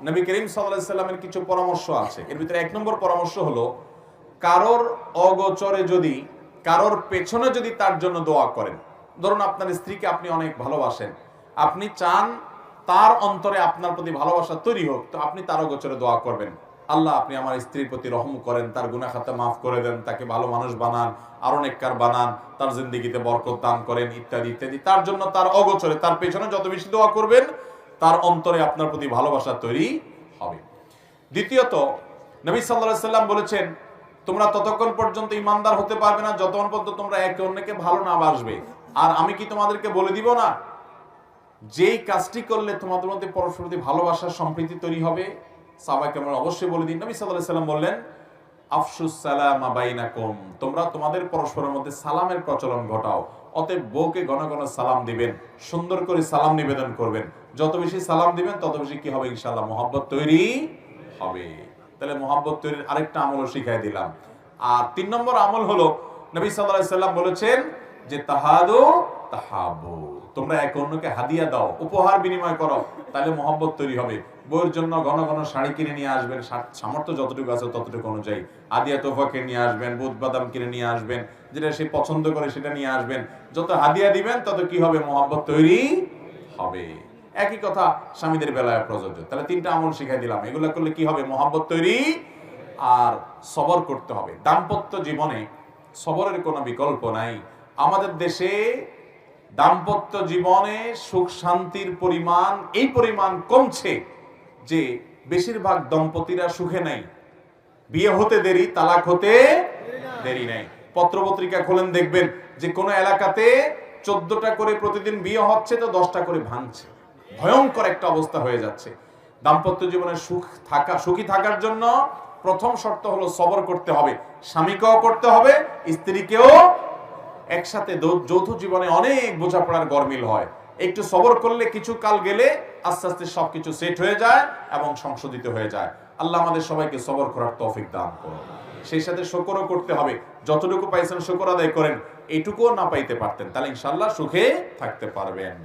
নবী করিম সাল্লাল্লাহু আলাইহি সাল্লামের কিছু পরামর্শ আছে। এর ভিতরে 1 নম্বর পরামর্শ হলো, কারোর অগোচরে যদি, কারোর পেছনে যদি তার জন্য দোয়া করেন। ধরুন আপনার স্ত্রীকে আপনি অনেক ভালোবাসেন, আপনি চান তার অন্তরে আপনার প্রতি ভালোবাসা তৈরি হোক, তো আপনি তার অগোচরে দোয়া করবেন, আল্লাহ আপনি আমার স্ত্রীর প্রতি রহম করেন, তার গুনাহ খাতা মাফ করে দেন, তাকে ভালো মানুষ বানান, আরো নেককার বানান, তার জিন্দেগিতে বরকত দান করেন, ইত্যাদি ইত্যাদি। তার জন্য তার অগোচরে, তার পেছনে যত বেশি দোয়া করবেন, তার অন্তরে আপনার প্রতি ভালোবাসা তৈরি হবে। দ্বিতীয়ত, নবী সাল্লাল্লাহু আলাইহি সাল্লাম বলেছেন, তোমরা ততক্ষণ পর্যন্ত ঈমানদার হতে পারবে না যতক্ষণ পর্যন্ত তোমরা একে অন্যকে ভালো না বাসবে। আর আমি কি তোমাদেরকে বলে দিব না, যেই কাজটি করলে তোমাদের মধ্যে পরস্পর প্রতি ভালোবাসার সম্প্রীতি তৈরি হবে? সাহাবায়ে কেরাম অবশ্যই বলে দিন। নবী সাল্লাল্লাহু আলাইহি সাল্লাম বললেন, আফশুস সালামা বাইনাকুম, তোমরা তোমাদের পরস্পরের মধ্যে সালামের প্রচলন ঘটাও। অতএব বউকে ঘন ঘন সালাম দিবেন, সুন্দর করে সালাম নিবেদন করবেন। যত বেশি সালাম দিবেন তত বেশি কি হবে? ইনশাআল্লাহ মহব্বত তৈরি হবে। তাহলে মহব্বত তৈরির আরেকটা আমলও শিখাই দিলাম। আর 3 নম্বর আমল হলো, নবী সাল্লাল্লাহু আলাইহি সাল্লাম বলেছেন যে তাহাদু তাহাবু, তোমরা একে অন্যকে হাদিয়া দাও, উপহার বিনিময় করো, তাহলে মহব্বত তৈরি হবে। বউয়ের জন্য ঘন ঘন শাড়ি কিনে নিয়ে আসবেন, সামর্থ্য যতটুকু আছে ততটুকু অনুযায়ী হাদিয়া তোফা কিনে নিয়ে আসবেন, বুট বাদাম কিনে নিয়ে আসবেন, যেটা সে পছন্দ করে সেটা নিয়ে আসবেন। যত হাদিয়া দিবেন তত কি হবে? মহব্বত তৈরি হবে। একই কথা স্বামীদের বেলায় প্রযোজ্য। তাহলে 3টা আমল শিখাই দিলাম, এগুলো করলে কি হবে? মহব্বত তৈরি। আর সবর করতে হবে। দাম্পত্য জীবনে সবরের কোনো বিকল্প নাই। আমাদের দেশে দাম্পত্য জীবনে সুখ শান্তির পরিমাণ এই পরিমাণ কমছে যে বেশিরভাগ দম্পতিরা সুখে নাই। বিয়ে হতে দেরি, তালাক হতে দেরি নাই। পত্রপত্রিকা খোলেন, দেখবেন যে কোন এলাকাতে 14টা করে প্রতিদিন বিয়ে হচ্ছে, তো 10টা করে ভাঙছে। ভয়ঙ্কর একটা অবস্থা হয়ে যাচ্ছে। দাম্পত্য জীবনে সুখী থাকার জন্য প্রথম শর্ত হলো সবর করতে হবে। স্বামীকেও করতে হবে, স্ত্রীকেও। একসাথে যৌথ জীবনে অনেক বোঝাপড়ার গরমিল হয়। একটু সবর করলে কিছু কাল গেলে আস্তে আস্তে সবকিছু সেট হয়ে যায় এবং সংশোধিত হয়ে যায়। আল্লাহ আমাদের সবাইকে সবর করার তৌফিক দান করুন। সেই সাথে শুকরও করতে হবে। যতটুকু পাইছেন শুকর আদায় করেন। এইটুকুও না পাইতে পারতেন, তাহলে ইনশাআল্লাহ সুখে থাকতে পারবেন।